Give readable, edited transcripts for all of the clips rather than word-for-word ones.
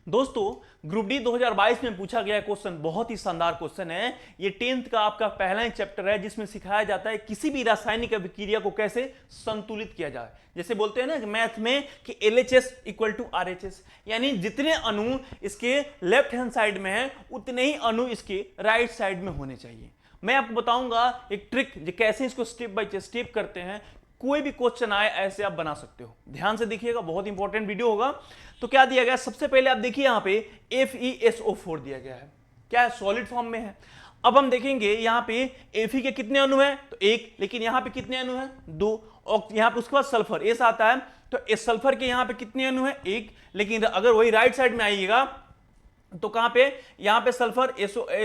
दोस्तों group D 2022 में पूछा गया क्वेश्चन बहुत ही शानदार क्वेश्चन है। ये 10th का आपका पहला ही चैप्टर है जिसमें सिखाया जाता है किसी भी रासायनिक अभिक्रिया को कैसे संतुलित किया जाए। जैसे बोलते हैं ना मैथ में कि LHS इक्वल टू RHS, यानी जितने अणु इसके लेफ्ट हैंड साइड में है उतने ही अणु इसके राइट साइड में होने चाहिए। मैं आपको बताऊंगा एक ट्रिक कैसे इसको स्टेप बाय स्टेप करते हैं। कोई भी क्वेश्चन आए ऐसे आप बना सकते हो। ध्यान से देखिएगा, बहुत इंपॉर्टेंट वीडियो होगा। तो क्या दिया गया, सबसे पहले आप देखिए यहाँ पे FeSO4 दिया गया है, क्या है, सॉलिड फॉर्म में है। अब हम देखेंगे यहाँ पे Fe के कितने अणु हैं, तो एक, लेकिन यहाँ पे कितने अणु हैं, दो। और यहाँ पे उसके बाद सल्फर एस आता है, तो इस सल्फर के यहाँ पे कितने अणु हैं, एक। लेकिन अगर वही राइट साइड में आइएगा तो कहां पे, यहां पे सल्फर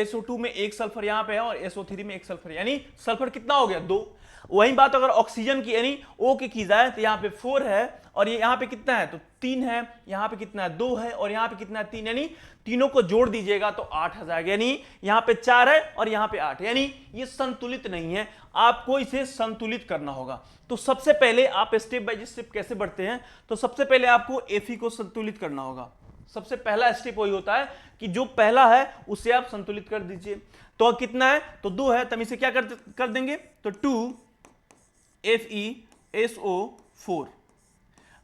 SO2 में एक सल्फर यहां पे है और SO3 में एक सल्फर, यानी सल्फर कितना हो गया, दो। वही बात अगर ऑक्सीजन की यानी O की जाए तो यहां पे 4 है और ये यहां पे कितना है, तो 3 है। यहां पे कितना है, 2 है और यहां पे कितना है, 3, यानी तीनों को जोड़ दीजिएगा तो 8 आ जाएगा। यानी यहां पे 4 है और यहां पे 8, यानी ये संतुलित नहीं है, आपको इसे संतुलित करना होगा। तो सबसे पहले आप स्टेप बाय स्टेप कैसे बढ़ते हैं, तो सबसे पहले आपको Fe को संतुलित करना होगा। सबसे पहला स्टेप वही होता है कि जो पहला है उसे आप संतुलित कर दीजिए। तो कितना है, तो 2 है, तब इसे क्या कर देंगे, तो 2FeSO4।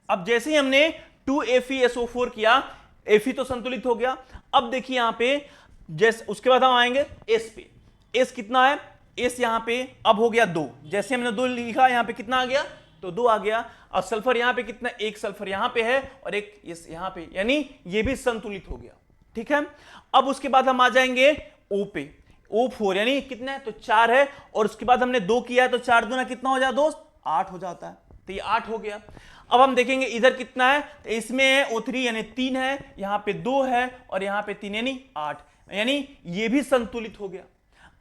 अब जैसे ही हमने 2FeSO4 किया, Fe तो संतुलित हो गया। अब देखिए यहां पे जैसे उसके बाद हम आएंगे S पे। S कितना है, S यहां पे अब हो गया 2। जैसे हमने 2 लिखा, यहां पे कितना आ गया, तो 2 आ गया। और सल्फर यहां पे कितना, एक सल्फर यहां पे है और एक यहां पे, यानी ये भी संतुलित हो गया। ठीक है, अब उसके बाद हम आ जाएंगे O पे। O4 यानी कितना है, तो 4 है और उसके बाद हमने 2 किया है, तो 4 दूना कितना हो जाता दोस्त, 8 हो जाता है। तो ये 8 हो गया। अब हम देखेंगे इधर कितना है, तो इसमें है O3 यानी 3 है, यहां पे 2 है और यहां पे 3 यानी 8, यानी ये भी संतुलित हो गया।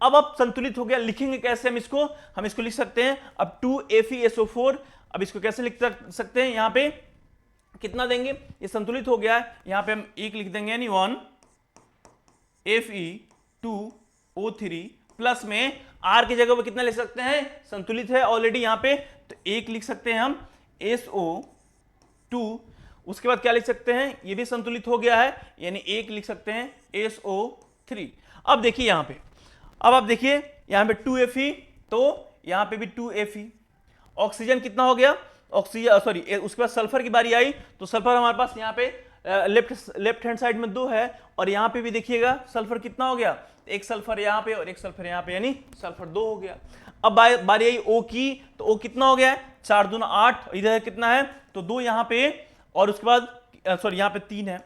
अब संतुलित हो गया, लिखेंगे कैसे हम इसको, हम इसको लिख सकते हैं अब 2FeSO4। अब इसको कैसे लिख सकते हैं, यहां पे कितना देंगे, ये संतुलित हो गया है, यहां पे हम 1 लिख देंगे, यानी 1Fe2O3 प्लस में R की जगह पे कितना लिख सकते हैं, संतुलित है ऑलरेडी यहां पे, तो 1 लिख सकते हैं हम SO2। उसके बाद क्या लिख सकते हैं, ये भी संतुलित हो गया है, यानी 1 लिख सकते हैं SO3। अब देखिए यहां पे, अब आप देखिए यहां पे 2Fe, तो यहां पे भी 2Fe। ऑक्सीजन कितना हो गया, ऑक्सीजन सॉरी, उसके बाद सल्फर की बारी आई, तो सल्फर हमारे पास यहाँ पे लेफ्ट हैंड साइड में 2 है और यहाँ पे भी देखिएगा सल्फर कितना हो गया, एक सल्फर यहाँ पे और एक सल्फर यहाँ पे, यानी सल्फर 2 हो गया। अब बारी आई O की, तो O कितना हो गया है, 4 दूना 8, इधर कितना है, तो 2 यहाँ पे और उसके बाद सॉरी यहाँ पे 3 है,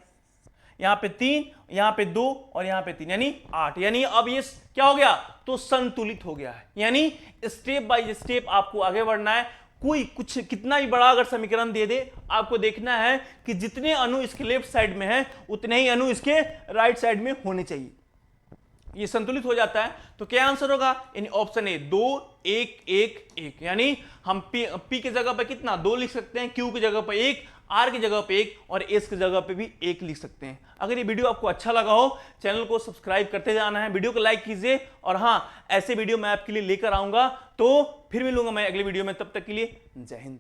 यहाँ पे 3, यहाँ पे 2 और यहाँ पे 3, यानी 8। यानी अब ये क्या हो गया, तो संतुलित हो गया है। यानी स्टेप बाय स्टेप आपको आगे बढ़ना है। कोई कुछ कितना ही बड़ा अगर समीकरण दे दे, आपको देखना है कि जितने अणु इसके लेफ्ट साइड में है उतने ही अणु इसके राइट साइड में होने चाहिए। ये संतुलित हो जाता है, तो क्या आंसर होगा, यानी ऑप्शन ए 2 1 1 1। यानी हम P की जगह पे कितना, 2 लिख सकते हैं, Q की जगह पे 1, R की जगह पे 1 और S की जगह पे भी 1 लिख सकते हैं। अगर ये वीडियो आपको अच्छा लगा हो, चैनल को सब्सक्राइब करते जाना है, वीडियो को लाइक कीजिए और हाँ, ऐसे वीडियो मैं आपके लिए लेकर आऊंगा। तो फिर मिलूंगा मैं अगले वीडियो में, तब तक के लिए जय हिंद।